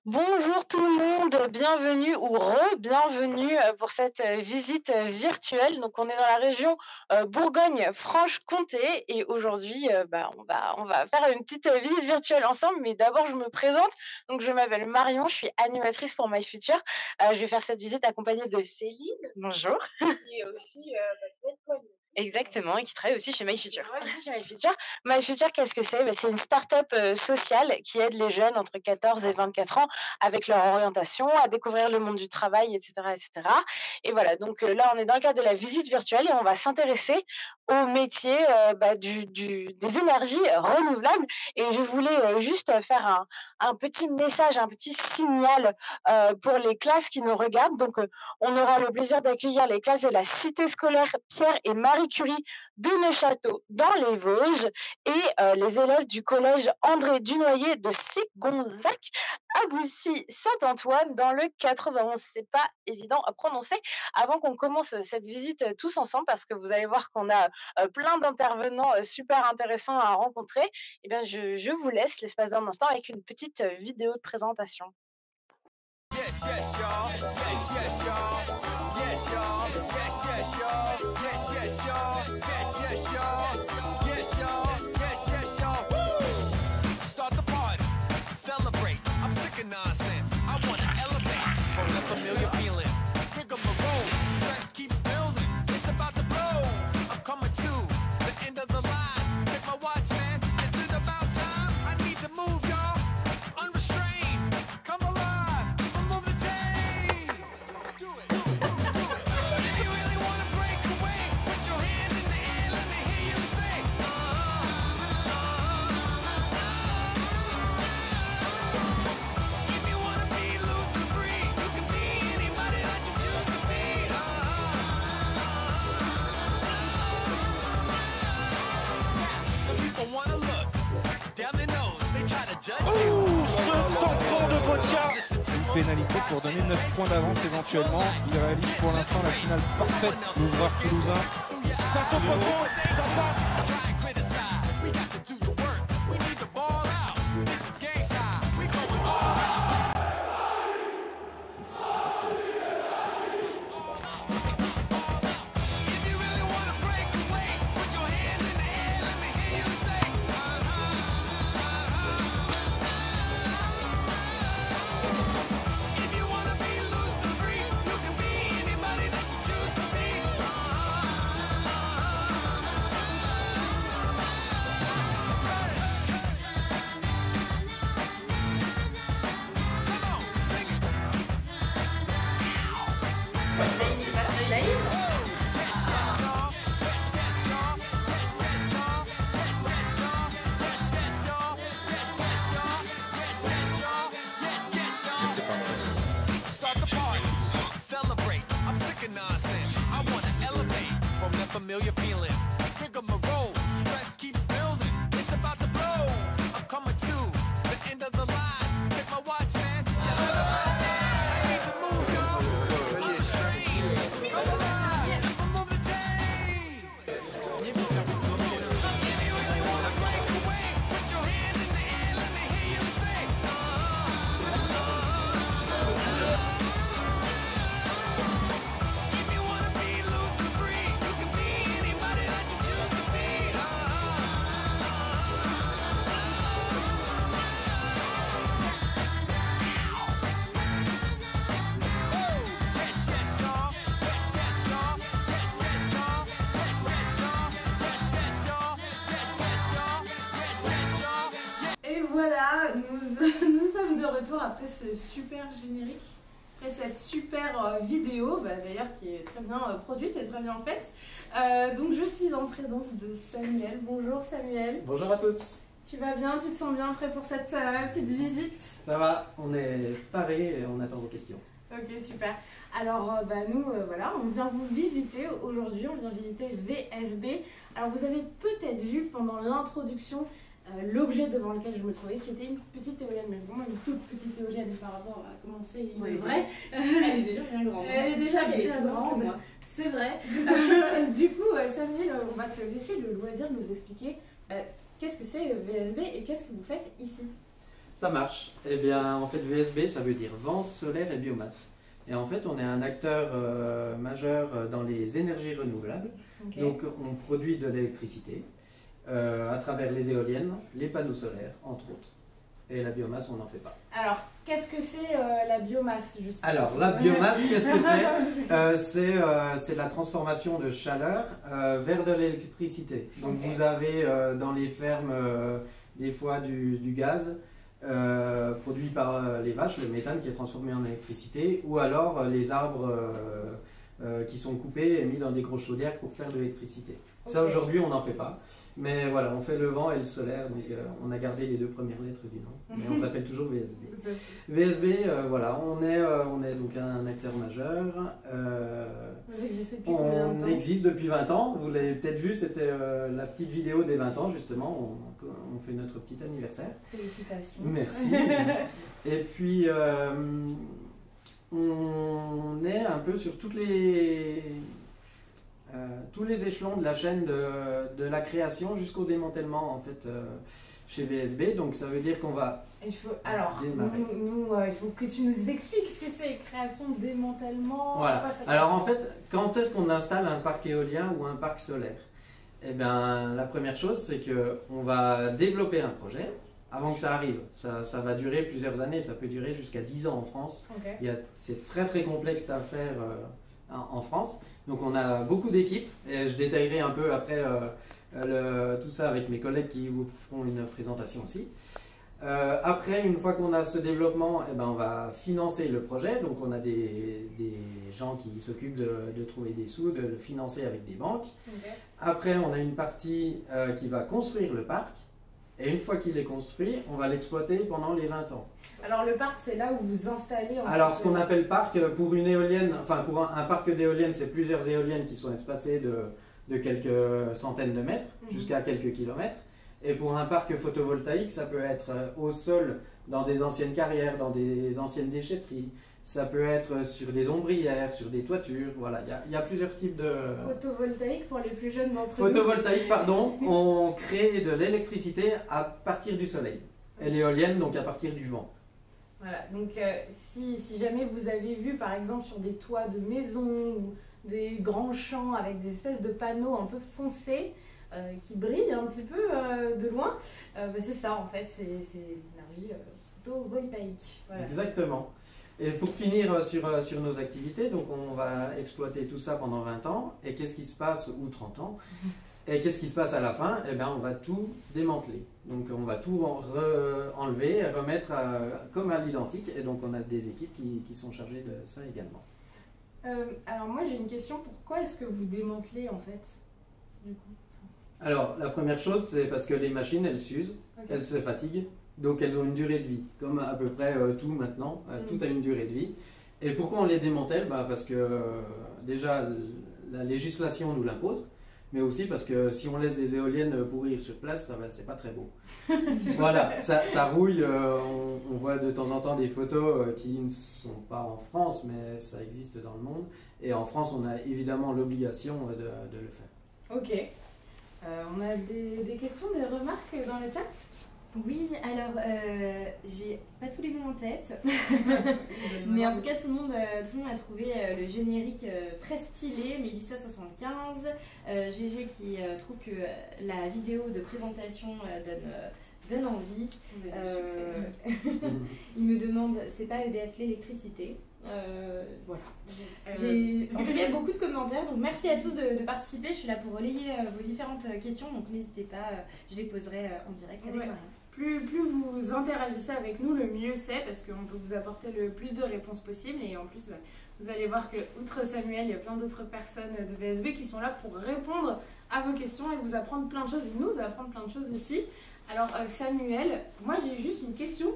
Bonjour tout le monde, bienvenue ou re-bienvenue pour cette visite virtuelle. Donc on est dans la région Bourgogne-Franche-Comté et aujourd'hui on va faire une petite visite virtuelle ensemble. Mais d'abord je me présente. Donc je m'appelle Marion, je suis animatrice pour My Future. Je vais faire cette visite accompagnée de Céline. Bonjour. Qui est aussi votre maître. Exactement, et qui travaille aussi chez My Future. Ouais, aussi chez My Future. My Future, qu'est-ce que c'est? C'est une start-up sociale qui aide les jeunes entre 14 et 24 ans avec leur orientation, à découvrir le monde du travail, etc. etc. Et cetera. Et voilà, donc là, on est dans le cadre de la visite virtuelle et on va s'intéresser au métier des énergies renouvelables. Et je voulais juste faire un petit message, un petit signal pour les classes qui nous regardent. Donc, on aura le plaisir d'accueillir les classes de la cité scolaire Pierre et Marie Curie de Neufchâteau dans les Vosges et les élèves du collège André Dunoyer de Ségonzac à Boussy-Saint-Antoine dans le 91. C'est pas évident à prononcer. Avant qu'on commence cette visite tous ensemble, parce que vous allez voir qu'on a plein d'intervenants super intéressants à rencontrer, eh bien je vous laisse l'espace d'un instant avec une petite vidéo de présentation. Yes, yes, y'all. Yes, yes, y'all. Yes, y'all. Yes, yes, y'all. Yes, yes, y'all. Yes, yes, y'all. Yes, y'all. Yes, yes, y'all. Woo! Start the party. Celebrate. I'm sick of nonsense. I wanna elevate from the familiar feeling. Pick up my roll. Stress keeps building. It's about to blow. I'm coming to the end of the line. Check my watch, man. Is it about time? I need to move, y'all. Unrestrained. Come alive. Move the chain. Do it. Do it. Do it. If you really wanna break away, put your hands in the air. Let me hear you say, If you wanna be loose and free, you can be anybody that you choose to be. Some people wanna look down their nose. They try to judge you. Ce tampon de Botia. Listen to Une 'em. pénalité pour donner 9 points d'avance éventuellement. Il réalise pour l'instant la finale parfaite, l'ouvreur toulousain. Face au poteau, ça passe. Try and criticize. We got to do the work. We need to ball out. This is game time. We going all out. If you really wanna break away, put your hands in the air. Let me hear you say, If you wanna be loose and free, you can be anybody that you choose to be. Come on, sing it. Yes, yes, y'all. Yes, yes, y'all. Yes, yes, y'all. Yes, yes, y'all. Yes, yes, y'all. Yes, yes, y'all. Yes, yes, y'all. Yes, yes, y'all. Start the party. Celebrate. I'm sick of nonsense. I wanna elevate from that familiar feeling. Pick up my roll. Stress keeps building. It's about to blow. I'm coming to the end of the line. Check my watch, man. It's in about time. I need to move, y'all. Unrestrained. Come alive. Move the chain. If you really wanna break away, put your hands in the air. Let me hear you say, If you wanna be loose and free, you can be anybody that you choose to be. Yes, yes, y'all. Yes, yes, y'all. Yes, yes, y'all. Yes, yes, y'all. Yes, yes, y'all. Yes, yes, y'all. Yes, yes, y'all. Et voilà, nous sommes de retour après ce super générique, après cette super vidéo, d'ailleurs qui est très bien produite et très bien faite. Donc je suis en présence de Samuel. Bonjour Samuel. Bonjour à tous, Tu vas bien? Tu te sens bien prêt pour cette petite visite? ça va, on est parés et on attend vos questions. Ok, super. Alors nous, voilà, on vient vous visiter aujourd'hui, on vient visiter VSB. Alors vous avez peut-être vu pendant l'introduction l'objet devant lequel je me trouvais, qui était une petite éolienne, mais vraiment une toute petite éolienne par rapport à comment c'est une vraie. Elle est déjà bien grande. Elle est déjà Elle est bien plus grande grande, que moi. c'est vrai. Du coup, Samuel, on va te laisser le loisir de nous expliquer qu'est-ce que c'est VSB et qu'est-ce que vous faites ici. Ça marche. Eh bien, en fait, VSB, ça veut dire vent, solaire et biomasse. Et en fait, on est un acteur majeur dans les énergies renouvelables. Ok. Donc, on produit de l'électricité à travers les éoliennes, les panneaux solaires, entre autres. Et la biomasse, on n'en fait pas. Alors, qu'est-ce que c'est la biomasse juste? Alors, la biomasse, qu'est-ce que c'est? C'est la transformation de chaleur vers de l'électricité. Donc, Ok. vous avez dans les fermes des fois du gaz produit par les vaches, le méthane qui est transformé en électricité, ou alors les arbres qui sont coupés et mis dans des grosses chaudières pour faire de l'électricité. Ça, Ok. aujourd'hui, on n'en fait pas. Mais voilà, on fait le vent et le solaire, donc on a gardé les deux premières lettres du nom, mais on s'appelle toujours VSB. VSB, voilà, on est donc un acteur majeur. Vous existez depuis combien de On temps? existe depuis 20 ans, vous l'avez peut-être vu, c'était la petite vidéo des 20 ans justement, on fait notre petit anniversaire. Félicitations. Merci. Et puis on est un peu sur tous les échelons de la chaîne de la création jusqu'au démantèlement en fait chez VSB, donc ça veut dire qu'on va Alors, démarrer. il faut que tu nous expliques ce que c'est création, démantèlement. Voilà. quoi, ça Alors en fait, quand est-ce qu'on installe un parc éolien ou un parc solaire? Eh bien, la première chose, c'est qu'on va développer un projet avant que ça arrive. Ça va durer plusieurs années, ça peut durer jusqu'à 10 ans en France. Ok. C'est très très complexe à faire en France. Donc on a beaucoup d'équipes et je détaillerai un peu après tout ça avec mes collègues qui vous feront une présentation aussi. Après, une fois qu'on a ce développement, eh ben, on va financer le projet. Donc on a des gens qui s'occupent de trouver des sous, de le financer avec des banques. Ok. Après, on a une partie qui va construire le parc. Et une fois qu'il est construit, on va l'exploiter pendant les 20 ans. Alors le parc, c'est là où vous installez. Alors, ce qu'on appelle parc, pour une éolienne, enfin pour un parc d'éoliennes, c'est plusieurs éoliennes qui sont espacées de quelques centaines de mètres jusqu'à quelques kilomètres. Et pour un parc photovoltaïque, ça peut être au sol, dans des anciennes carrières, dans des anciennes déchetteries. Ça peut être sur des ombrières, sur des toitures. Voilà, il y a plusieurs types de... Photovoltaïque pour les plus jeunes d'entre nous. Photovoltaïque, pardon, on crée de l'électricité à partir du soleil. Et l'éolienne, donc à partir du vent. Voilà, donc si jamais vous avez vu par exemple sur des toits de maisons ou des grands champs avec des espèces de panneaux un peu foncés qui brillent un petit peu de loin, c'est ça en fait, c'est l'énergie photovoltaïque. Voilà. Exactement. Et pour finir sur nos activités, donc on va exploiter tout ça pendant 20 ans. Et qu'est-ce qui se passe, ou 30 ans? Et qu'est-ce qui se passe à la fin? Eh bien, on va tout démanteler. Donc, on va tout enlever et remettre comme à l'identique. Et donc, on a des équipes qui sont chargées de ça également. Alors moi j'ai une question, pourquoi est-ce que vous démantelez en fait du coup? Alors, la première chose, c'est parce que les machines, elles s'usent, Ok. elles se fatiguent. Donc, elles ont une durée de vie. Comme à peu près tout maintenant, tout a une durée de vie. Et pourquoi on les démantèle? Parce que déjà, la législation nous l'impose. Mais aussi parce que si on laisse les éoliennes pourrir sur place, c'est pas très beau. Voilà, ça rouille. On voit de temps en temps des photos qui ne sont pas en France, mais ça existe dans le monde. Et en France, on a évidemment l'obligation de le faire. Ok. On a des questions, des remarques dans le chat? Oui, alors j'ai pas tous les noms en tête, mais en tout cas tout le monde a trouvé le générique très stylé, Mélissa75, GG qui trouve que la vidéo de présentation donne envie. Il me demande, c'est pas EDF l'électricité. Voilà. J'ai en tout cas beaucoup de commentaires, donc merci à tous de participer. Je suis là pour relayer vos différentes questions, donc n'hésitez pas, je les poserai en direct avec Marianne. Plus vous interagissez avec nous, le mieux c'est, parce qu'on peut vous apporter le plus de réponses possibles. Et en plus, vous allez voir que, outre Samuel, il y a plein d'autres personnes de VSB qui sont là pour répondre à vos questions et vous apprendre plein de choses, et nous apprendre plein de choses aussi. Alors Samuel, moi j'ai juste une question.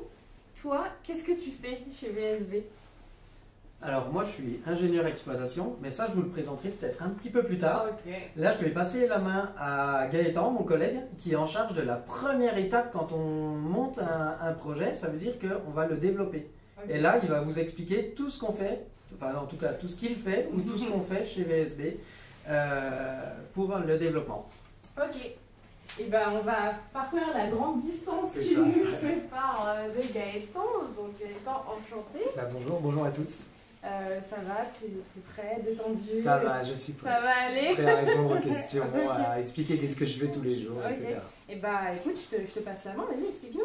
Toi, qu'est-ce que tu fais chez VSB? Alors moi je suis ingénieur exploitation, mais ça je vous le présenterai peut-être un petit peu plus tard. Ok. Là je vais passer la main à Gaëtan, mon collègue, qui est en charge de la première étape quand on monte un projet, ça veut dire qu'on va le développer. Ok. Et là il va vous expliquer tout ce qu'on fait, enfin en tout cas tout ce qu'il fait ou tout ce qu'on fait chez VSB pour le développement. Ok. Et ben on va parcourir la grande distance C'est qui ça. nous sépare de Gaëtan. Donc Gaëtan, enchanté. Bonjour à tous. Ça va, tu es prêt, détendu? Ça va, je suis Ça va aller? prêt à répondre aux questions, Ok. à expliquer qu'est-ce que je fais tous les jours, Ok. etc. Et bah écoute, je te passe la main, vas-y, explique-nous.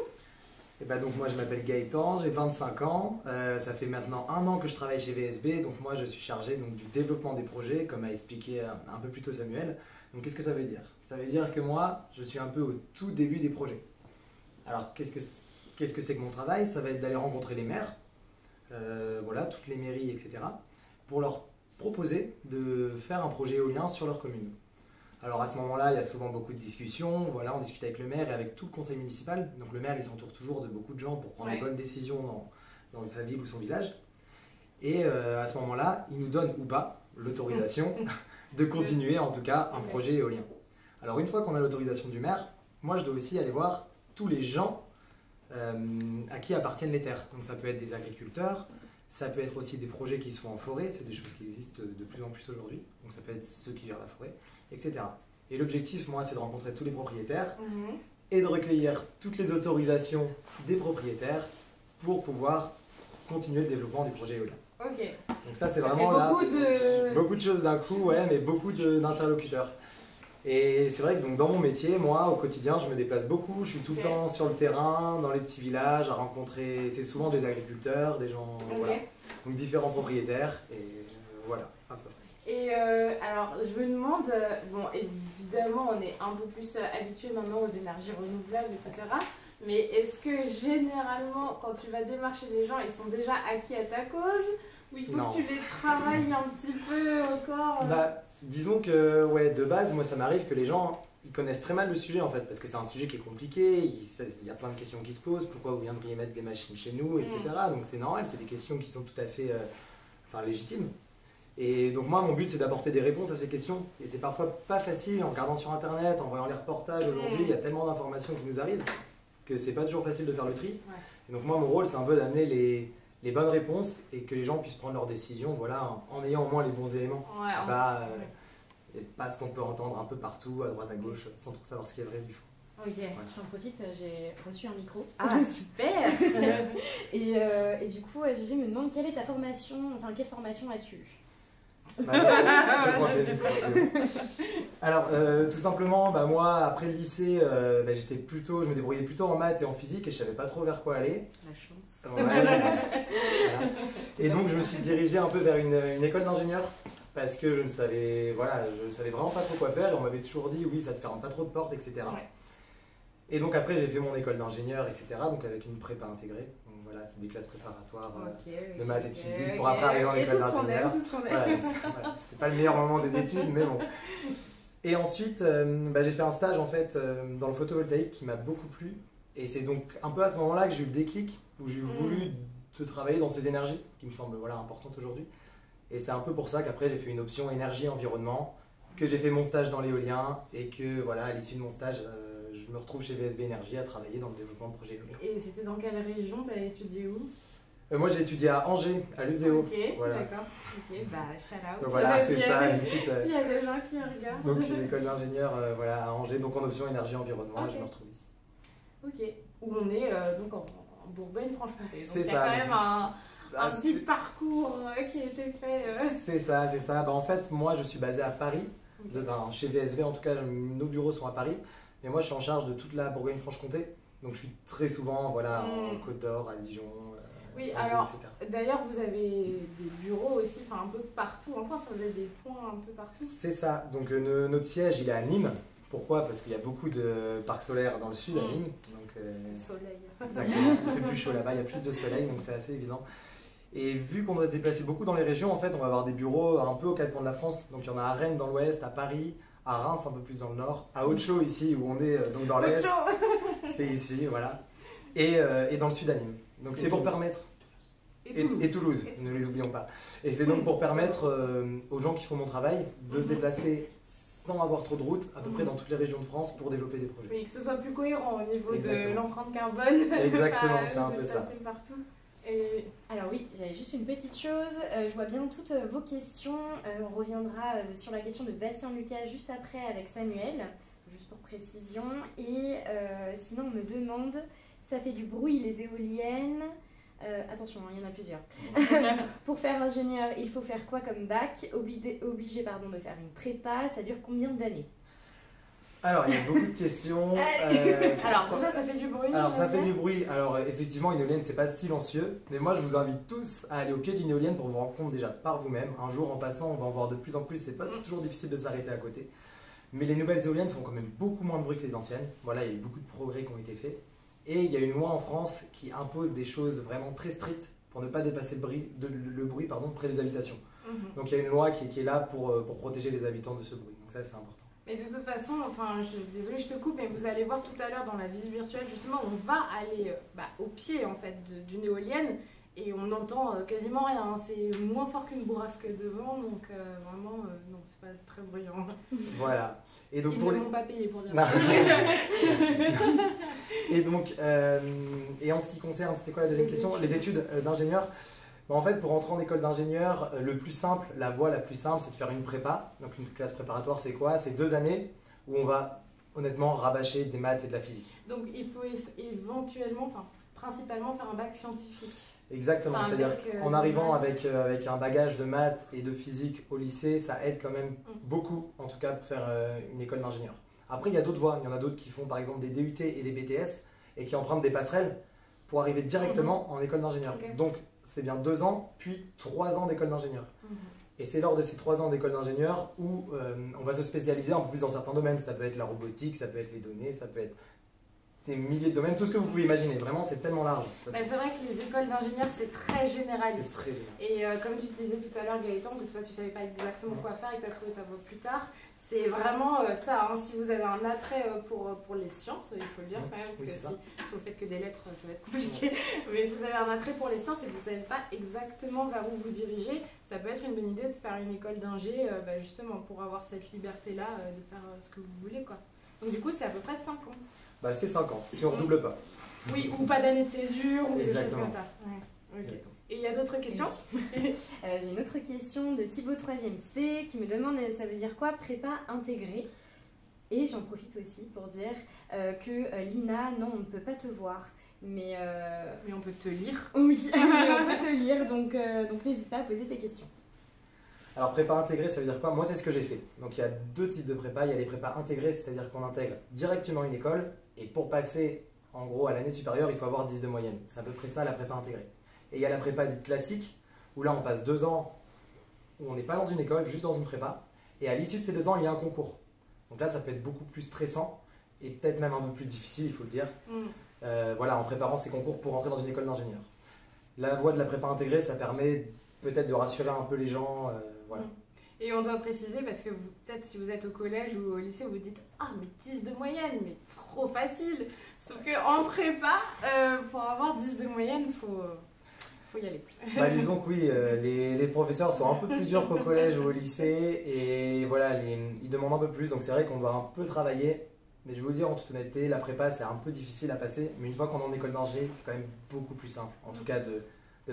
Et bah donc moi je m'appelle Gaëtan, j'ai 25 ans, ça fait maintenant 1 an que je travaille chez VSB, donc moi je suis chargé donc, du développement des projets, comme a expliqué un peu plus tôt Samuel. Donc qu'est-ce que ça veut dire? Ça veut dire que moi je suis un peu au tout début des projets. Alors qu'est-ce que c'est que mon travail? Ça va être d'aller rencontrer les maires, voilà, toutes les mairies, etc., pour leur proposer de faire un projet éolien sur leur commune. Alors à ce moment-là, il y a souvent beaucoup de discussions, voilà, on discute avec le maire et avec tout le conseil municipal. Donc le maire, il s'entoure toujours de beaucoup de gens pour prendre les bonnes décisions dans sa ville ou son village. Et à ce moment-là, il nous donne ou pas l'autorisation de continuer en tout cas un projet éolien. Alors une fois qu'on a l'autorisation du maire, moi je dois aussi aller voir tous les gens à qui appartiennent les terres. Donc ça peut être des agriculteurs, ça peut être aussi des projets qui sont en forêt, c'est des choses qui existent de plus en plus aujourd'hui. Donc ça peut être ceux qui gèrent la forêt, etc. Et l'objectif, moi, c'est de rencontrer tous les propriétaires et de recueillir toutes les autorisations des propriétaires pour pouvoir continuer le développement du projet éolien. Ok. Donc ça, c'est vraiment là, beaucoup de choses d'un coup, ouais, mais beaucoup d'interlocuteurs. Et c'est vrai que donc, dans mon métier, moi, au quotidien, je me déplace beaucoup, je suis tout le temps sur le terrain, dans les petits villages, à rencontrer, c'est souvent des agriculteurs, des gens, voilà. Donc différents propriétaires, et voilà, un peu. Et alors, je me demande, bon, évidemment, on est un peu plus habitué maintenant aux énergies renouvelables, etc. Mais est-ce que généralement, quand tu vas démarcher les gens, ils sont déjà acquis à ta cause? Ou il faut que tu les travailles un petit peu encore Bah, disons que, ouais, de base, moi, ça m'arrive que les gens, ils connaissent très mal le sujet, en fait, parce que c'est un sujet qui est compliqué, il y a plein de questions qui se posent, pourquoi vous viendriez mettre des machines chez nous, etc. Donc c'est normal, c'est des questions qui sont tout à fait légitimes. Et donc moi, mon but, c'est d'apporter des réponses à ces questions. Et c'est parfois pas facile en regardant sur Internet, en voyant les reportages. Aujourd'hui, il y a tellement d'informations qui nous arrivent que c'est pas toujours facile de faire le tri. Et donc moi, mon rôle, c'est un peu d'amener les bonnes réponses et que les gens puissent prendre leurs décisions, voilà, en ayant au moins les bons éléments. Et pas ce qu'on peut entendre un peu partout, à droite, à gauche, sans trop savoir ce qui est vrai du faux. Ok, j'en profite, j'ai reçu un micro. Ah super. Et du coup, Gégé me demande quelle est ta formation, enfin quelle formation as-tu eu? Bah, je crois qu'il y a des Alors, tout simplement, bah, moi, après le lycée, je me débrouillais plutôt en maths et en physique et je savais pas trop vers quoi aller. La chance. Ouais, voilà. Et donc, je me suis dirigé un peu vers une école d'ingénieur parce que je savais vraiment pas trop quoi faire et on m'avait toujours dit, oui, ça te ferme pas trop de portes, etc. Ouais. Et donc, après, j'ai fait mon école d'ingénieur, etc. Donc, avec une prépa intégrée. Donc, voilà, c'est des classes préparatoires de maths et de physique pour après arriver en école d'ingénieur. Voilà, c'était pas le meilleur moment des études, mais bon. Et ensuite, j'ai fait un stage en fait dans le photovoltaïque qui m'a beaucoup plu. Et c'est donc un peu à ce moment-là que j'ai eu le déclic, où j'ai voulu travailler dans ces énergies, qui me semblent importantes aujourd'hui. Et c'est un peu pour ça qu'après j'ai fait une option énergie-environnement, que j'ai fait mon stage dans l'éolien, et que voilà, à l'issue de mon stage, je me retrouve chez VSB Énergie à travailler dans le développement de projets éoliens. Et c'était dans quelle région? Tu as étudié où? Moi j'ai étudié à Angers, à l'USEO. Ok, voilà. D'accord. Ok, bah shout out. Donc voilà, c'est ça, une petite. S'il y a des gens qui regardent. Donc j'ai l'école d'ingénieur à Angers, donc en option énergie-environnement, et je me retrouve ici. Ok, où on est donc en Bourgogne-Franche-Comté. Donc C'est il y a ça, quand même un donc, petit parcours qui a été fait. C'est ça. Bah, en fait, moi je suis basé à Paris, chez VSB en tout cas, nos bureaux sont à Paris, mais moi je suis en charge de toute la Bourgogne-Franche-Comté, donc je suis très souvent en Côte d'Or, à Dijon. Oui, alors d'ailleurs vous avez des bureaux aussi, un peu partout en France, vous avez des points un peu partout. C'est ça, donc notre siège il est à Nîmes. Pourquoi? Parce qu'il y a beaucoup de parcs solaires dans le sud à Nîmes. Donc, soleil. Exactement, il fait plus chaud là-bas, il y a plus de soleil, donc c'est assez évident. Et vu qu'on doit se déplacer beaucoup dans les régions, en fait, on va avoir des bureaux un peu aux quatre coins de la France. Donc il y en a à Rennes dans l'ouest, à Paris, à Reims un peu plus dans le nord, à Haute-Chaux ici où on est donc dans l'est. C'est ici, voilà. Et dans le sud à Nîmes. Donc c'est pour permettre. Et Toulouse, ne les oublions pas. Et c'est donc pour permettre aux gens qui font mon travail de se déplacer sans avoir trop de route, à peu près dans toutes les régions de France pour développer des projets. Oui, que ce soit plus cohérent au niveau de l'empreinte carbone. Exactement, c'est un peu ça. Partout. Et... Alors oui, j'avais juste une petite chose. Je vois bien toutes vos questions. On reviendra sur la question de Bastien Lucas juste après avec Samuel. juste pour précision. Et sinon, on me demande, ça fait du bruit les éoliennes? Attention, il y en a plusieurs. Pour faire ingénieur, il faut faire quoi comme bac? Obligé pardon, de faire une prépa, ça dure combien d'années? Alors, il y a beaucoup de questions. Alors, déjà, ça fait du bruit. Alors, ça fait du bruit. Alors, effectivement, une éolienne, c'est pas silencieux. Mais moi, je vous invite tous à aller au pied d'une éolienne pour vous rendre compte déjà par vous-même. Un jour, en passant, on va en voir de plus en plus. C'est pas toujours difficile de s'arrêter à côté. Mais les nouvelles éoliennes font quand même beaucoup moins de bruit que les anciennes. Voilà, il y a eu beaucoup de progrès qui ont été faits. Et il y a une loi en France qui impose des choses vraiment très strictes pour ne pas dépasser le bruit près des habitations. Donc, il y a une loi qui est là pour protéger les habitants de ce bruit. Donc, ça, c'est important. Mais de toute façon, désolée, je te coupe, mais vous allez voir tout à l'heure dans la visite virtuelle, justement, on va aller au pied en fait d'une éolienne et on n'entend quasiment rien. Hein. C'est moins fort qu'une bourrasque de vent, donc vraiment, non, c'est pas très bruyant. Voilà. Et donc ils ne m'ont pas payé pour dire ça. Merci. Et donc, et en ce qui concerne, c'était quoi la deuxième question? Les études d'ingénieur. En fait, pour entrer en école d'ingénieur, la voie la plus simple, c'est de faire une prépa. Donc une classe préparatoire, c'est quoi? C'est 2 années où on va honnêtement rabâcher des maths et de la physique. Donc il faut principalement faire un bac scientifique. Exactement, c'est-à-dire qu'en arrivant avec un bagage de maths et de physique au lycée, ça aide quand même beaucoup, en tout cas, pour faire une école d'ingénieur. Après, il y a d'autres voies. Il y en a d'autres qui font par exemple des DUT et des BTS et qui empruntent des passerelles pour arriver directement en école d'ingénieur. Okay. Donc, c'est bien 2 ans, puis 3 ans d'école d'ingénieur. Et c'est lors de ces 3 ans d'école d'ingénieur où on va se spécialiser un peu plus dans certains domaines. Ça peut être la robotique, ça peut être les données, ça peut être des milliers de domaines, tout ce que vous pouvez imaginer. Vraiment, c'est tellement large. Bah, c'est vrai que les écoles d'ingénieurs, c'est très généraliste. C'est très général. Et comme tu disais tout à l'heure, Gaëtan, que toi, tu savais pas exactement quoi faire et que tu as trouvé ta voie plus tard, c'est vraiment ça. Hein. Si vous avez un attrait pour les sciences, il faut le dire quand même, parce que si vous faites que des lettres, ça va être compliqué. Mais si vous avez un attrait pour les sciences et que vous savez pas exactement vers où vous dirigez, ça peut être une bonne idée de faire une école d'ingé, justement, pour avoir cette liberté-là de faire ce que vous voulez, quoi. Donc du coup, c'est à peu près 5 ans. Bah, c'est 5 ans, si on ne redouble pas. Oui, ou pas d'année de césure, ou Exactement. des choses comme ça. Ouais. Okay. Et il y a d'autres questions? J'ai une autre question de Thibaut 3e C qui me demande ça veut dire quoi prépa intégrée? Et j'en profite aussi pour dire que Lina, non, on ne peut pas te voir. Mais on peut te lire. Oui, on peut te lire, donc n'hésite pas à poser tes questions. Alors prépa intégrée, ça veut dire quoi? Moi, c'est ce que j'ai fait. Donc il y a 2 types de prépa. Il y a les prépas intégrées, c'est-à-dire qu'on intègre directement une école. Et pour passer, en gros, à l'année supérieure, il faut avoir 10 de moyenne. C'est à peu près ça, la prépa intégrée. Et il y a la prépa dite classique, où là, on passe 2 ans où on n'est pas dans une école, juste dans une prépa. Et à l'issue de ces 2 ans, il y a un concours. Donc là, ça peut être beaucoup plus stressant et peut-être même un peu plus difficile, il faut le dire. Voilà, en préparant ces concours pour entrer dans une école d'ingénieur. La voie de la prépa intégrée, ça permet peut-être de rassurer un peu les gens. Voilà. Et on doit préciser, parce que peut-être si vous êtes au collège ou au lycée, vous vous dites « Ah, mais 10 de moyenne, mais trop facile !» Sauf qu'en prépa, pour avoir 10 de moyenne, il faut y aller. Bah, disons que oui, les professeurs sont un peu plus durs qu'au collège ou au lycée. Et voilà, ils demandent un peu plus. Donc c'est vrai qu'on doit un peu travailler. Mais je vais vous dire en toute honnêteté, la prépa, c'est un peu difficile à passer. Mais une fois qu'on est en école d'ingé, c'est quand même beaucoup plus simple. En tout cas, de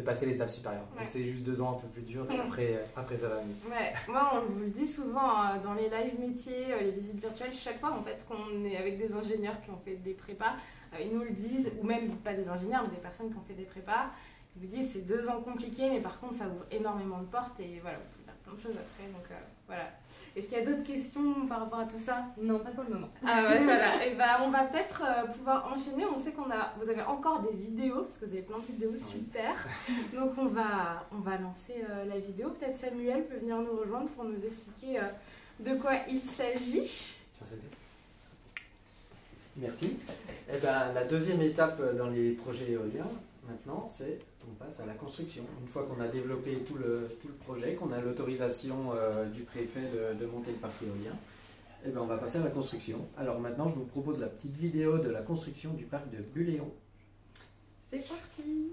passer les étapes supérieures. Ouais. Donc c'est juste 2 ans un peu plus dur et après ça va mieux. Ouais. Moi on vous le dit souvent dans les live métiers, les visites virtuelles, chaque fois en fait qu'on est avec des ingénieurs qui ont fait des prépas, ils nous le disent, ou même pas des ingénieurs mais des personnes qui ont fait des prépas, ils vous disent c'est 2 ans compliqués mais par contre ça ouvre énormément de portes et voilà, vous pouvez faire plein de choses après, donc voilà. Est-ce qu'il y a d'autres questions par rapport à tout ça? Non, pas pour le moment. Ah ouais, voilà. Et on va peut-être pouvoir enchaîner. On sait vous avez encore des vidéos, parce que vous avez plein de vidéos super. Donc on va lancer la vidéo. Peut-être Samuel peut venir nous rejoindre pour nous expliquer de quoi il s'agit. Tiens, c'est bien. Merci. Et la deuxième étape dans les projets éoliens, maintenant, c'est on passe à la construction. Une fois qu'on a développé tout le projet, qu'on a l'autorisation du préfet de monter le parc éolien, on va passer à la construction. Alors maintenant, je vous propose la petite vidéo de la construction du parc de Buléon. C'est parti!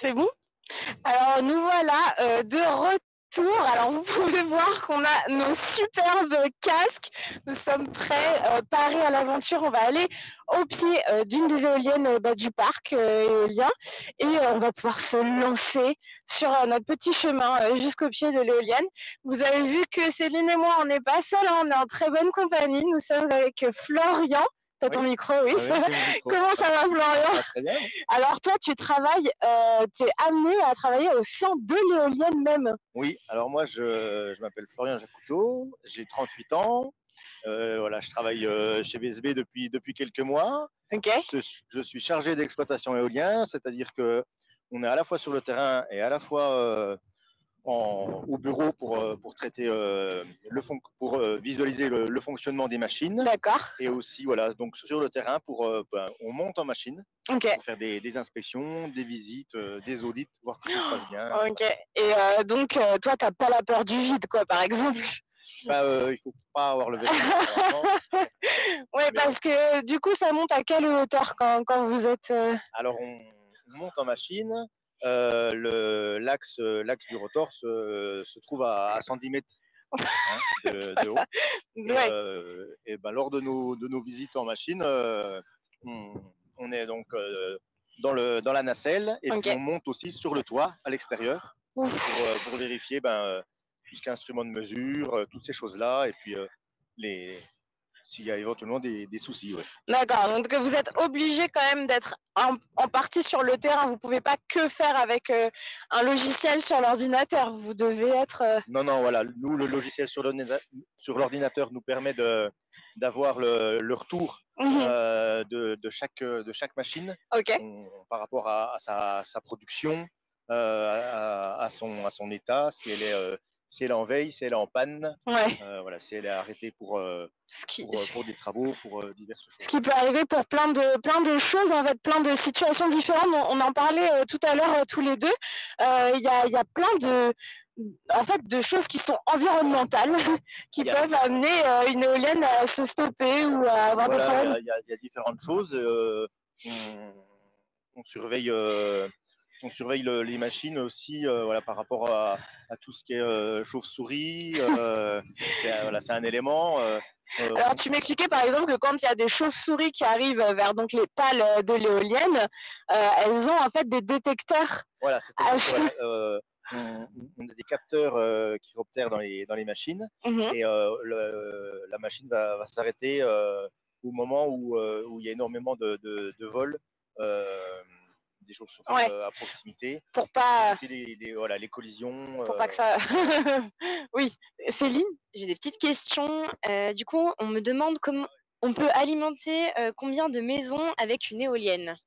C'est bon? Alors nous voilà de retour. Alors vous pouvez voir qu'on a nos superbes casques. Nous sommes prêts, parés à l'aventure. On va aller au pied d'une des éoliennes du parc éolien et on va pouvoir se lancer sur notre petit chemin jusqu'au pied de l'éolienne. Vous avez vu que Céline et moi, on n'est pas seuls, hein, on est en très bonne compagnie. Nous sommes avec Florian. T'as ton micro, oui. Ah oui, j'ai mon micro. Comment ça va, Florian? Très bien. Alors toi, tu travailles, tu es amené à travailler au sein de l'éolienne même. Oui, alors moi, je m'appelle Florian Jacoutot, j'ai 38 ans. Voilà, je travaille chez VSB depuis quelques mois. Ok. Je suis chargé d'exploitation éolien, c'est-à-dire que on est à la fois sur le terrain et à la fois au bureau pour traiter pour visualiser le fonctionnement des machines. D'accord. Et aussi, voilà, donc sur le terrain, on monte en machine Ok. pour faire des inspections, des visites, des audits, voir que tout se passe bien. Ok. Et donc, toi, t'as pas la peur du vide, quoi, par exemple. Il faut pas avoir le vélo. Ouais, parce que du coup, ça monte à quelle hauteur quand vous êtes. Alors, on monte en machine. L'axe du rotor se trouve à 110 mètres de haut. Ouais. Et ben, lors de nos visites en machine, on est donc dans la nacelle et Ok. puis on monte aussi sur le toit à l'extérieur pour vérifier tout ce qui est instrument de mesure, toutes ces choses-là et puis s'il y a éventuellement des soucis. Ouais. D'accord. Donc, vous êtes obligé quand même d'être en partie sur le terrain. Vous pouvez pas que faire avec un logiciel sur l'ordinateur. Vous devez être. Non, voilà. Nous, le logiciel sur l'ordinateur nous permet d'avoir le retour de chaque machine Ok. par rapport à sa production, à son état, si elle est en veille, si elle est en panne, Ouais. voilà, si elle est arrêtée pour des travaux, pour diverses choses. Ce qui peut arriver pour plein de choses, en fait, plein de situations différentes. On en parlait tout à l'heure tous les deux. Il y a plein de choses qui sont environnementales, qui peuvent amener une éolienne à se stopper ou à avoir des problèmes. Il y a différentes choses. On surveille. On surveille les machines aussi voilà, par rapport à tout ce qui est chauve-souris. C'est un élément. Alors, tu m'expliquais par exemple que quand il y a des chauves-souris qui arrivent vers donc, les pales de l'éolienne, elles ont en fait des détecteurs. Voilà, on a des capteurs qui repèrent dans les machines et la machine va s'arrêter au moment où il y a énormément de vols. Des chauves-souris à proximité pour pas éviter les collisions pour pas que ça oui. Céline, j'ai des petites questions. Du coup, on me demande comment on peut alimenter combien de maisons avec une éolienne.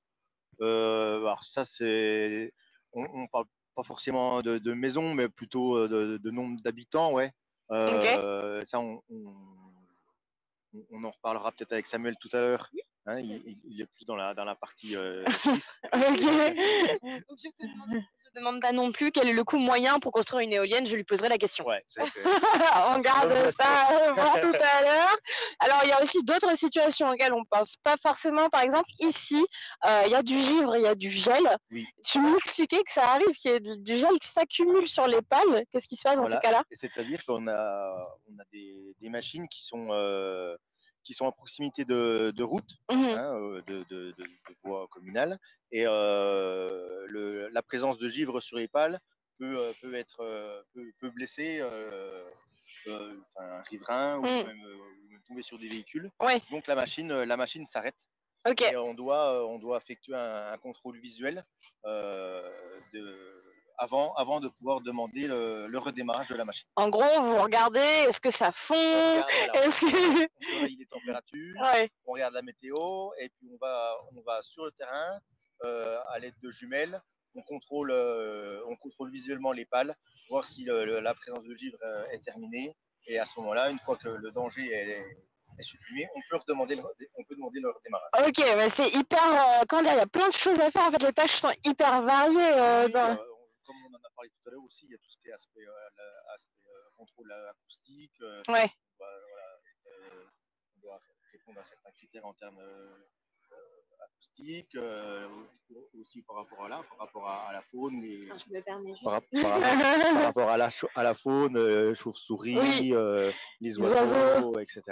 Alors ça c'est on parle pas forcément de maisons mais plutôt de nombre d'habitants, ouais. Ça on en reparlera peut-être avec Samuel tout à l'heure. Hein, il est plus dans la partie Donc je demande pas non plus quel est le coût moyen pour construire une éolienne, je lui poserai la question. Ouais, on garde ça pour tout à l'heure. Alors, il y a aussi d'autres situations auxquelles on pense pas forcément. Par exemple, ici, il y a du givre, il y a du gel. Oui. Tu m'expliquais que ça arrive qu'il y ait du gel qui s'accumule sur les pales. Qu'est-ce qui se passe dans ces cas-là? C'est-à-dire qu'on a des machines qui sont à proximité de routes, de voies communales, et la présence de givre sur les pales peut blesser un riverain ou même tomber sur des véhicules. Ouais. Donc la machine s'arrête. Okay. Et on doit effectuer un contrôle visuel avant de pouvoir demander le redémarrage de la machine. En gros, vous regardez, est-ce que ça fond? On surveille les températures, on regarde la météo, et puis on va sur le terrain à l'aide de jumelles. On contrôle visuellement les pales, voir si la présence de givre est terminée. Et à ce moment-là, une fois que le danger est supprimé, on peut demander le redémarrage. Ok, mais c'est hyper. Comment dire, il y a plein de choses à faire. En fait, les tâches sont hyper variées. Comme on en a parlé tout à l'heure aussi, il y a tout ce qui est aspect contrôle acoustique. On doit répondre à certains critères en termes acoustique, aussi par rapport à la faune, Je me permets juste. par rapport à la faune, chauves-souris, Oui. les oiseaux. oiseaux, etc.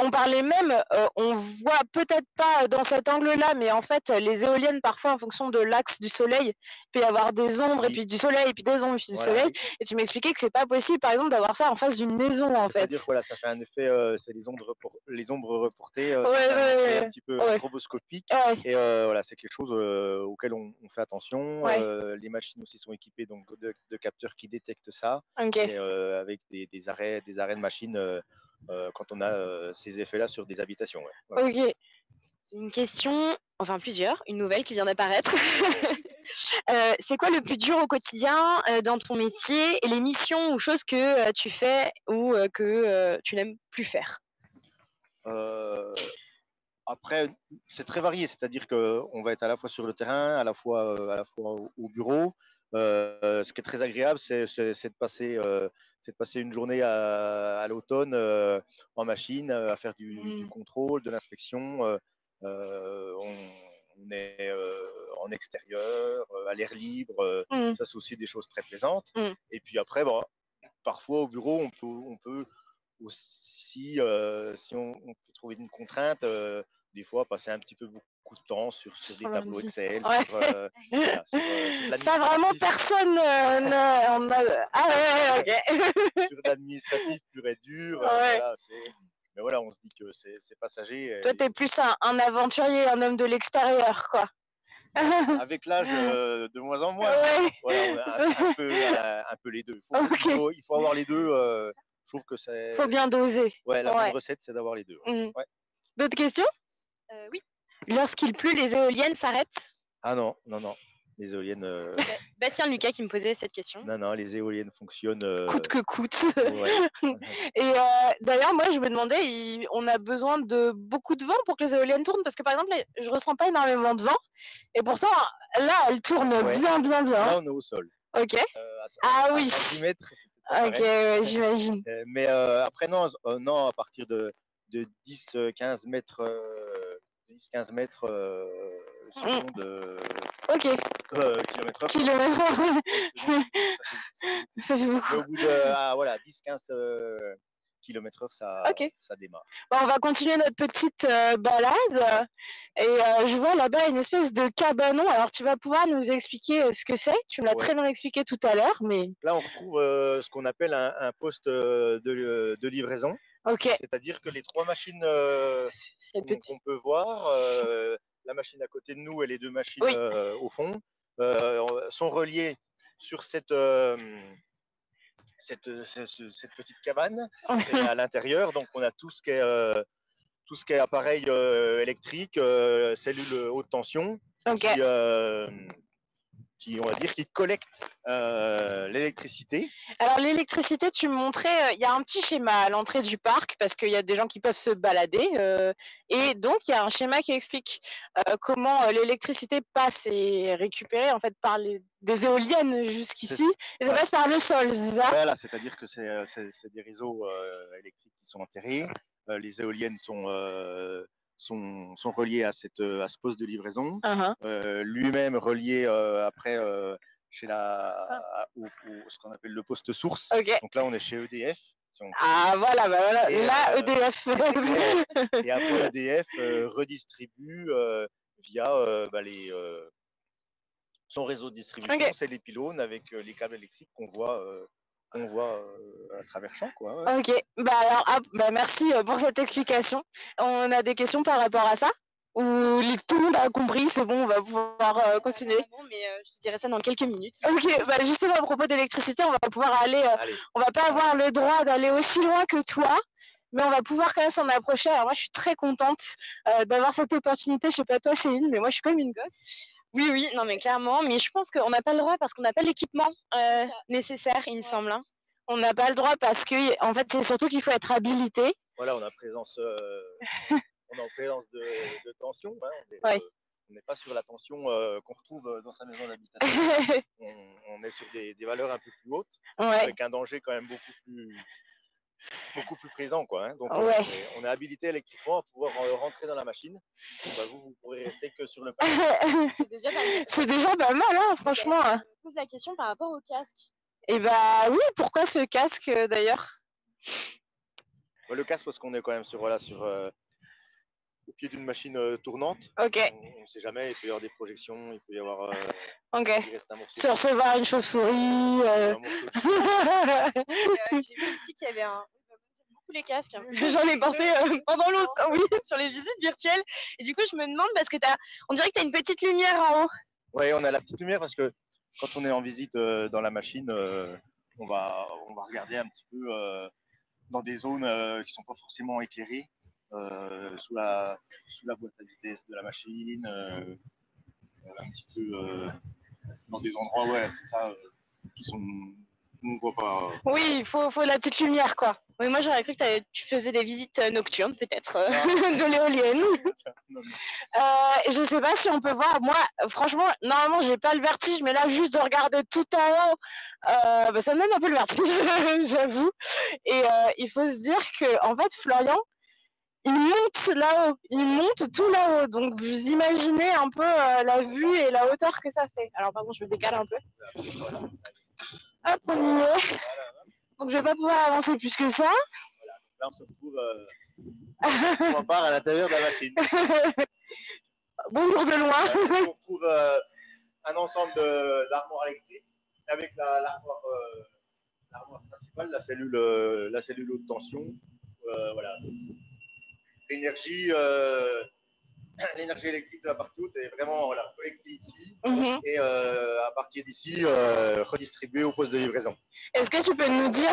On parlait même, on voit peut-être pas dans cet angle-là, mais en fait, les éoliennes, parfois, en fonction de l'axe du soleil, il peut y avoir des ombres, et Oui. puis du soleil, et puis des ombres, et puis du Voilà, soleil. oui. Et tu m'expliquais que c'est pas possible, par exemple, d'avoir ça en face d'une maison, en fait. C'est-à-dire que voilà, ça fait un effet, c'est les ombres reportées, ça Ouais, fait un effet ouais, un petit peu ouais. stroboscopique. Ouais. Et voilà, c'est quelque chose auquel on fait attention. Ouais. Les machines aussi sont équipées donc, de capteurs qui détectent ça. Ok. Et avec des arrêts de machines quand on a ces effets-là sur des habitations. Ouais. Voilà. Ok. J'ai une question, enfin plusieurs, une nouvelle qui vient d'apparaître. C'est quoi le plus dur au quotidien dans ton métier et les missions ou choses que tu fais ou que tu n'aimes plus faire? Après, c'est très varié, c'est-à-dire qu'on va être à la fois sur le terrain, à la fois au bureau. Ce qui est très agréable, c'est de passer une journée à l'automne en machine, à faire du contrôle, de l'inspection. On est en extérieur, à l'air libre. Ça, c'est aussi des choses très plaisantes. Et puis après, bon, parfois au bureau, on peut aussi, si on peut trouver une contrainte, des fois passer un petit peu beaucoup de temps sur des tableaux Excel, Ouais. voilà, sur de Ça, vraiment, l'administratif. personne on a... Ah ouais, ok. Sur de l'administratif pur et dur. Ouais. Voilà, mais voilà, on se dit que c'est passager. Toi, t'es plus un aventurier, un homme de l'extérieur, quoi. Avec l'âge, de moins en moins. Ouais. Voilà, on a un peu les deux. Il faut avoir les deux. Je trouve que c'est. Faut bien doser. Ouais, la Ouais. bonne recette, c'est d'avoir les deux. Ouais. Ouais. D'autres questions? Oui. Lorsqu'il pleut, les éoliennes s'arrêtent? Ah non, non, non. Les éoliennes. Bastien Lucas qui me posait cette question. Non, non, les éoliennes fonctionnent. Coûte que coûte. Ouais. Et d'ailleurs, moi, je me demandais, on a besoin de beaucoup de vent pour que les éoliennes tournent, parce que par exemple, je ressens pas énormément de vent, et pourtant, là, elles tournent bien, bien, bien. Là, on est au sol. Ok. À oui. 100 cm, c'est ok, ouais, j'imagine. Mais après, non, non, à partir de 10-15 mètres, 10-15 mètres secondes. Ok. Kilomètre-heure. Kilomètre-heure. Ça fait beaucoup. Mais au bout de voilà, 10-15 km/h, ça démarre. Bon, on va continuer notre petite balade. Et je vois là-bas une espèce de cabanon. Alors, tu vas pouvoir nous expliquer ce que c'est. Tu me l'as très bien expliqué tout à l'heure. Mais... Là, on retrouve ce qu'on appelle un poste de livraison. Ok. C'est-à-dire que les trois machines qu'on peut voir, la machine à côté de nous et les deux machines au fond, sont reliées sur cette petite cabane. Et à l'intérieur, donc on a tout ce qui est appareil électrique, cellules haute tension, qui, on va dire, qui collecte l'électricité. Alors l'électricité, tu me montrais, il y a un petit schéma à l'entrée du parc parce qu'il y a des gens qui peuvent se balader et donc il y a un schéma qui explique comment l'électricité passe et est récupérée en fait par des éoliennes jusqu'ici et ça passe par le sol, c'est ça? Voilà, c'est-à-dire que c'est des réseaux électriques qui sont enterrés. Les éoliennes sont reliés à ce poste de livraison. Lui-même relié après chez ce qu'on appelle le poste source. Donc là, on est chez EDF. Ah voilà, bah voilà. Et, là, EDF. Et après, EDF redistribue via son réseau de distribution. C'est les pylônes avec les câbles électriques qu'on voit à travers champ, quoi. Ouais. Ok, bah alors merci pour cette explication. On a des questions par rapport à ça? Ou tout le monde a compris, c'est bon, on va pouvoir continuer? Bon, mais je te dirai ça dans quelques minutes. Ok, bah justement à propos d'électricité, on va pouvoir aller, on va pas avoir le droit d'aller aussi loin que toi, mais on va pouvoir quand même s'en approcher. Alors moi je suis très contente d'avoir cette opportunité, je sais pas toi Céline, mais moi je suis comme une gosse. Oui, oui, non mais clairement, mais je pense qu'on n'a pas le droit parce qu'on n'a pas l'équipement nécessaire, il me semble. Hein. On n'a pas le droit parce que, en fait, c'est surtout qu'il faut être habilité. Voilà, on est en présence de tension. Hein. On n'est pas sur la tension qu'on retrouve dans sa maison d'habitation. on est sur des valeurs un peu plus hautes, avec un danger quand même beaucoup plus beaucoup plus présent, quoi. Hein. Donc, Ouais. on est habilité électriquement à pouvoir rentrer dans la machine. Bah, vous pourrez rester que sur le pas. C'est déjà pas mal, hein, franchement. Je me pose la question par rapport au casque. Et bah oui, pourquoi ce casque d'ailleurs? Le casque, parce qu'on est quand même sur, voilà, au pied d'une machine tournante. Ok. On ne sait jamais, il peut y avoir des projections, il peut y avoir. Ok. Il reste un morceau. Se recevoir une chauve-souris. Un morceau de- J'ai vu ici qu'il y avait un. J'aime beaucoup les casques. Hein. J'en ai porté pendant longtemps, oui. Sur les visites virtuelles. Et du coup, je me demande, parce que on dirait que tu as une petite lumière en haut. Oui, on a la petite lumière parce que quand on est en visite dans la machine, on va regarder un petit peu dans des zones qui ne sont pas forcément éclairées, sous la boîte à vitesse de la machine, un petit peu dans des endroits, ouais, c'est ça, qui sont. On ne voit pas. Oui, il faut la petite lumière, quoi. Oui, moi j'aurais cru que tu faisais des visites nocturnes, peut-être. De l'éolienne. Je sais pas si on peut voir. Moi, franchement, normalement, j'ai pas le vertige, mais là, juste de regarder tout en haut, bah, ça me donne un peu le vertige, j'avoue. Et il faut se dire que, en fait, Florian, il monte là-haut, il monte tout là-haut. Donc, vous imaginez un peu la vue et la hauteur que ça fait. Alors, pardon, je me décale un peu. Hop, on y est. Donc, je vais pas pouvoir avancer plus que ça. Là, on se retrouve on part à l'intérieur de la machine. Bonjour de loin. On retrouve un ensemble d'armoires électriques avec l'armoire principale, la cellule haute tension. Voilà. L'énergie électrique de la partie haute est vraiment voilà, collectée ici et à partir d'ici redistribuée au poste de livraison. Est-ce que tu peux nous dire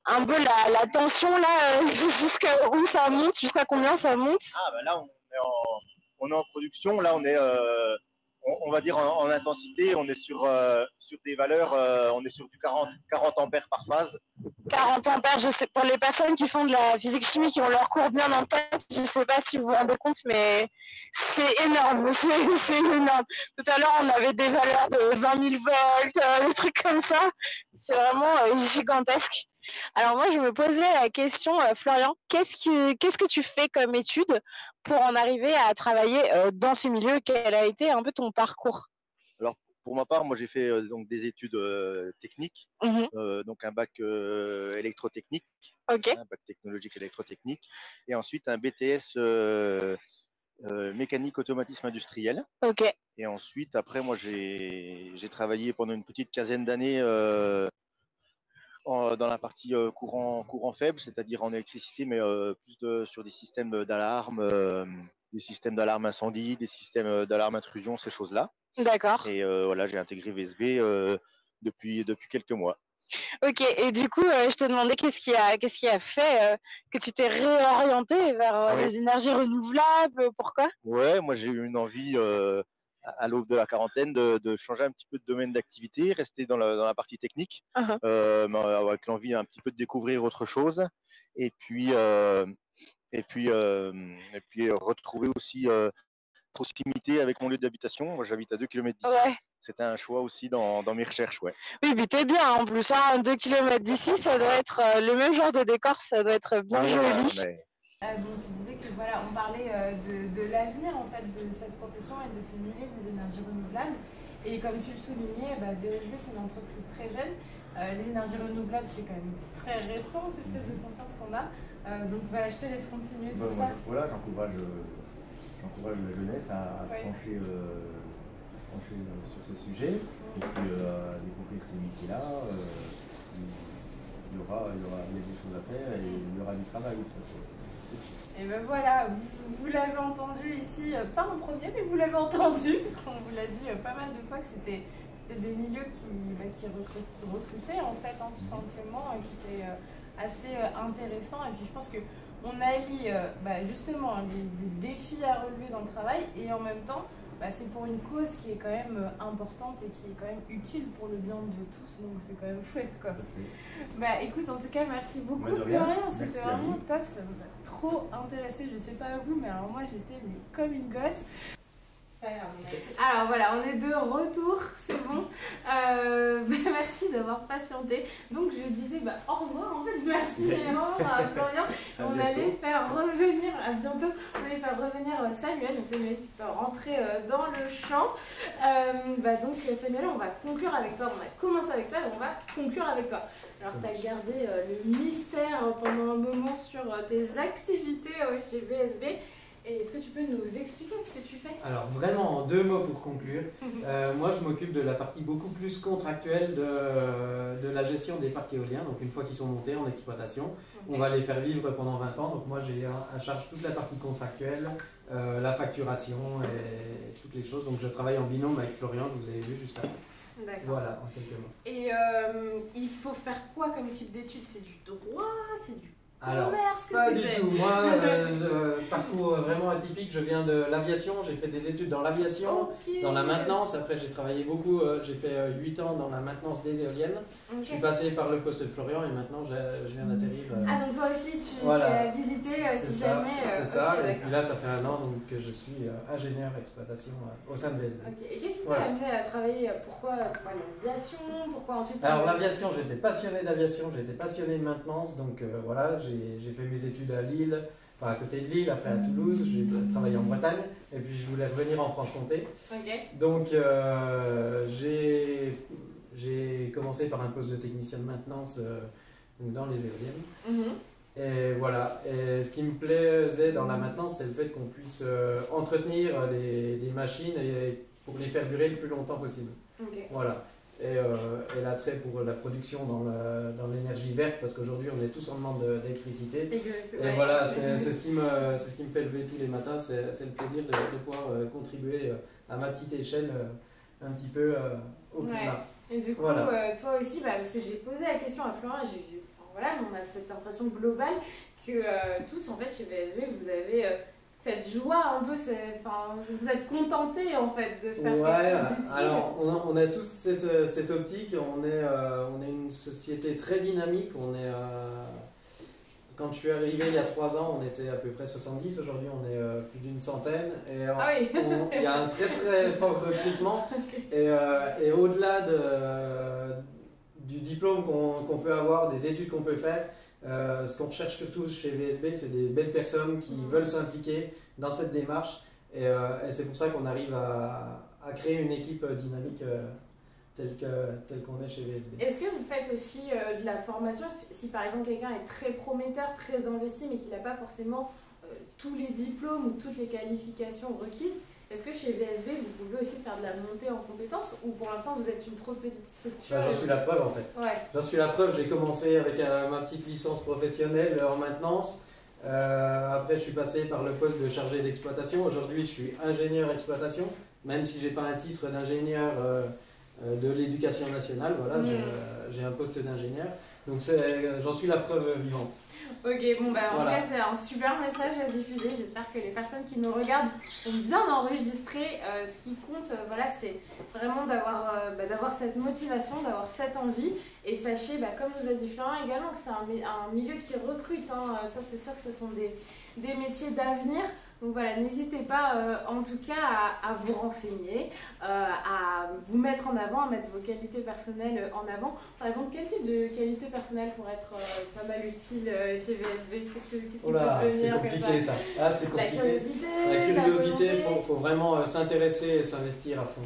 un peu la tension là, jusqu'à où ça monte, jusqu'à combien ça monte? Ah bah là on est en production, là on est on va dire en intensité, on est sur des valeurs, on est sur du 40 ampères par phase. 40 ampères, je sais, pour les personnes qui font de la physique-chimie, qui ont leur cours bien en tête, je ne sais pas si vous vous rendez compte, mais c'est énorme, c'est énorme. Tout à l'heure, on avait des valeurs de 20 000 volts, des trucs comme ça. C'est vraiment gigantesque. Alors moi, je me posais la question, Florian, qu'est-ce que tu fais comme étude pour en arriver à travailler dans ce milieu? Quel a été un peu ton parcours? Alors, pour ma part, moi j'ai fait donc des études techniques, donc un bac électrotechnique, un bac technologique électrotechnique, et ensuite un BTS mécanique automatisme industriel. Et ensuite, après, moi j'ai travaillé pendant une petite quinzaine d'années dans la partie courant faible, c'est-à-dire en électricité, mais plus sur des systèmes d'alarme, des systèmes d'alarme incendie, des systèmes d'alarme intrusion, ces choses-là. D'accord. Et voilà, j'ai intégré VSB depuis quelques mois. Ok, et du coup, je te demandais qu'est-ce qui a fait que tu t'es réorienté vers les énergies renouvelables, pourquoi? Ouais, moi j'ai eu une envie à l'aube de la quarantaine de changer un petit peu de domaine d'activité, rester dans la partie technique, avec l'envie un petit peu de découvrir autre chose, et puis retrouver aussi proximité avec mon lieu d'habitation. Moi j'habite à 2 km d'ici. Ouais. C'était un choix aussi dans mes recherches, ouais. Oui, mais t'es bien en plus, hein, 2 km d'ici, ça doit être le même genre de décor, ça doit être bien joli. Donc tu disais que voilà, on parlait de l'avenir en fait de cette profession et de ce milieu des énergies renouvelables. Et comme tu le soulignais, VSB c'est une entreprise très jeune. Les énergies renouvelables c'est quand même très récent, cette prise de conscience qu'on a. Donc voilà, je te laisse continuer sur ça. Voilà, j'encourage la jeunesse à se pencher sur ce sujet et puis à découvrir ces métiers-là. Il y a des choses à faire et il y aura du travail, ça c'est sûr. Et ben voilà, vous l'avez entendu ici, pas en premier, mais vous l'avez entendu, parce qu'on vous l'a dit pas mal de fois que c'était des milieux qui recrutaient en fait, hein, tout simplement, qui étaient assez intéressants. Et puis je pense qu'on allie justement des défis à relever dans le travail et en même temps, c'est pour une cause qui est quand même importante et qui est quand même utile pour le bien de tous, donc c'est quand même chouette quoi. Écoute, en tout cas, merci beaucoup Florian, c'était vraiment top, ça m'a trop intéressé, je sais pas à vous, mais alors moi j'étais comme une gosse. Alors voilà, on est de retour, c'est bon. Merci d'avoir patienté. Donc je disais au revoir en fait, merci vraiment à Florian. On allait faire revenir, à bientôt, on allait faire revenir Samuel. Donc Samuel qui peut rentrer dans le champ. Donc Samuel, on va conclure avec toi. On a commencé avec toi et on va conclure avec toi. Alors tu as gardé le mystère pendant un moment sur tes activités chez VSB. Et est-ce que tu peux nous expliquer ce que tu fais? Alors vraiment en 2 mots pour conclure, moi je m'occupe de la partie beaucoup plus contractuelle de la gestion des parcs éoliens. Donc une fois qu'ils sont montés en exploitation, on va les faire vivre pendant 20 ans. Donc moi j'ai à charge toute la partie contractuelle, la facturation et toutes les choses. Donc je travaille en binôme avec Florian, que vous avez vu juste avant. D'accord. Voilà, en quelques mots. Et il faut faire quoi comme type d'études? C'est du droit? C'est du Alors, commerce? pas du tout. Moi, parcours vraiment atypique. Je viens de l'aviation. J'ai fait des études dans l'aviation, dans la maintenance. Après, j'ai travaillé beaucoup. J'ai fait 8 ans dans la maintenance des éoliennes. Je suis passé par le poste de Florian et maintenant, je viens d'atterrir. Ah, donc toi aussi, tu es habilité si ça, jamais. C'est ça. Et puis là, ça fait 1 an donc, que je suis ingénieur exploitation au sein de VSB. Et qu'est-ce qui t'a amené à travailler? Pourquoi l'aviation? Pourquoi ensuite? Alors, l'aviation, j'étais passionné d'aviation. J'étais passionné de maintenance. Donc voilà, j'ai fait mes études à Lille, enfin à côté de Lille, après à Toulouse, j'ai travaillé en Bretagne, et puis je voulais revenir en Franche-Comté. Donc j'ai commencé par un poste de technicien de maintenance dans les éoliennes. Et voilà, et ce qui me plaisait dans la maintenance, c'est le fait qu'on puisse entretenir des machines et pour les faire durer le plus longtemps possible. Voilà. Et l'attrait pour la production dans l'énergie verte, parce qu'aujourd'hui on est tous en demande d'électricité. Et voilà, c'est ce qui me fait lever tous les matins, c'est le plaisir de pouvoir contribuer à ma petite échelle un petit peu au climat. Et du coup, toi aussi, parce que j'ai posé la question à Florent, on a cette impression globale que tous en fait chez VSB, vous avez cette joie un peu, vous êtes contentés en fait de faire quelque chose d'utile. Alors on a tous cette optique, on est une société très dynamique, quand je suis arrivé il y a 3 ans, on était à peu près 70, aujourd'hui on est plus d'une centaine, et il y a un très très fort recrutement, et au-delà du diplôme qu'on peut avoir, des études qu'on peut faire, ce qu'on recherche surtout chez VSB, c'est des belles personnes qui veulent s'impliquer dans cette démarche. Et c'est pour ça qu'on arrive à créer une équipe dynamique telle qu'on est chez VSB. Est-ce que vous faites aussi de la formation? Si par exemple quelqu'un est très prometteur, très investi, mais qu'il n'a pas forcément tous les diplômes ou toutes les qualifications requises, est-ce que chez VSB, vous pouvez aussi faire de la montée en compétences, ou pour l'instant vous êtes une trop petite structure? J'en suis la preuve en fait. J'en suis la preuve, j'ai commencé avec ma petite licence professionnelle en maintenance. Après je suis passé par le poste de chargé d'exploitation. Aujourd'hui je suis ingénieur exploitation, même si je n'ai pas un titre d'ingénieur de l'éducation nationale. Voilà, j'ai un poste d'ingénieur. Donc j'en suis la preuve vivante. Ok, bon en tout cas c'est un super message à diffuser. J'espère que les personnes qui nous regardent ont bien enregistré. Ce qui compte, c'est vraiment d'avoir cette motivation, d'avoir cette envie. Et sachez, comme nous a dit Florent également, que c'est un milieu qui recrute. Ça c'est sûr que ce sont des métiers d'avenir. Donc voilà, n'hésitez pas en tout cas à vous renseigner, à vous mettre en avant, à mettre vos qualités personnelles en avant. Par exemple, quel type de qualité personnelle pourrait être pas mal utile chez VSB? C'est compliqué ça. C'est compliqué. La curiosité, il faut vraiment s'intéresser et s'investir à fond.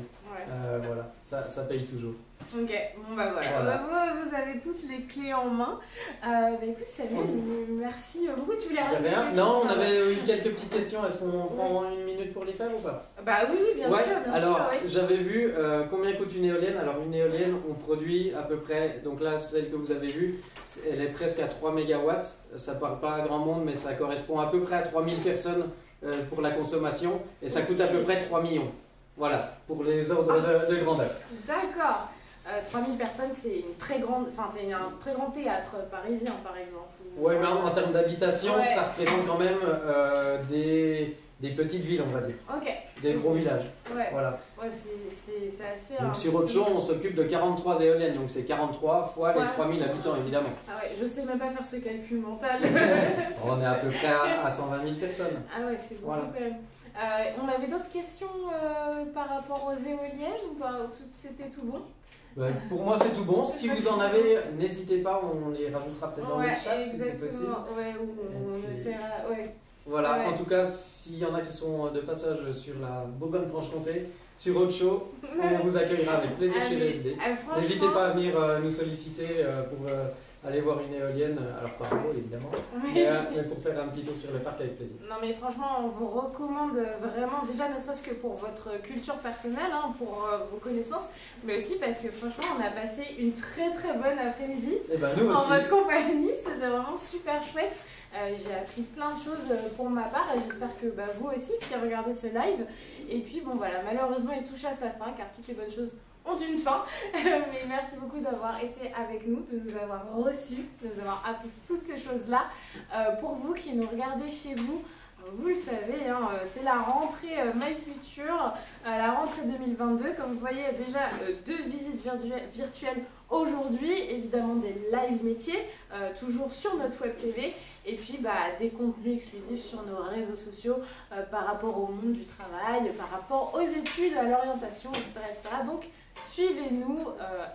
Voilà, ça paye toujours. Ok, voilà. Vous avez toutes les clés en main. Écoute, Samuel, merci beaucoup. Tu voulais rajouter quelque chose? Non, on avait eu quelques petites questions. Est-ce qu'on prend 1 minute pour les faire ou pas? Oui, bien sûr. Alors, j'avais vu combien coûte une éolienne. Alors, une éolienne, on produit à peu près, donc là, celle que vous avez vue, elle est presque à 3 MW. Ça ne parle pas à grand monde, mais ça correspond à peu près à 3000 personnes pour la consommation. Et ça coûte à peu près 3 millions. Voilà, pour les ordres de grandeur. D'accord. 3000 personnes, c'est un très grand théâtre parisien, par exemple. Oui, mais en termes d'habitation, ça représente quand même des petites villes, on va dire. Des gros villages. Voilà. C'est assez... Donc sur Auchon, on s'occupe de 43 éoliennes, donc c'est 43 fois les 3000 habitants, évidemment. Je sais même pas faire ce calcul mental. On est à peu près à 120 000 personnes. C'est beaucoup quand même. On avait d'autres questions par rapport aux éoliennes ou pas? C'était tout bon? Pour moi c'est tout bon, si vous en avez, n'hésitez pas, on les rajoutera peut-être dans le chat si c'est possible. Ouais, on essaiera, ouais. Voilà, en tout cas, s'il y en a qui sont de passage sur la Bourgogne-Franche-Comté, sur autre show, on vous accueillera avec plaisir chez VSB. N'hésitez pas à venir nous solliciter pour aller voir une éolienne, alors pas en haut évidemment, mais pour faire un petit tour sur le parc avec plaisir. Non mais franchement, on vous recommande vraiment, déjà ne serait-ce que pour votre culture personnelle, hein, pour vos connaissances, mais aussi parce que franchement, on a passé une très bonne après-midi en votre compagnie, c'était vraiment super chouette. J'ai appris plein de choses pour ma part et j'espère que vous aussi qui regardez ce live. Et puis bon voilà, malheureusement il touche à sa fin car toutes les bonnes choses ont une fin. Mais merci beaucoup d'avoir été avec nous, de nous avoir reçus, de nous avoir appris toutes ces choses-là. Pour vous qui nous regardez chez vous, vous le savez, hein, c'est la rentrée MyFuture, la rentrée 2022. Comme vous voyez, déjà 2 visites virtuelles aujourd'hui, évidemment des live métiers, toujours sur notre web TV, et puis des contenus exclusifs sur nos réseaux sociaux par rapport au monde du travail, par rapport aux études, à l'orientation, etc. Donc suivez-nous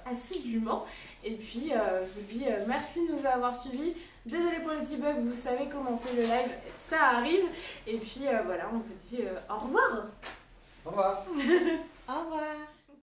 assidûment. Et puis je vous dis merci de nous avoir suivis. Désolée pour le petit bug, vous savez comment c'est le live, ça arrive. Et puis voilà, on vous dit au revoir. Au revoir. Au revoir.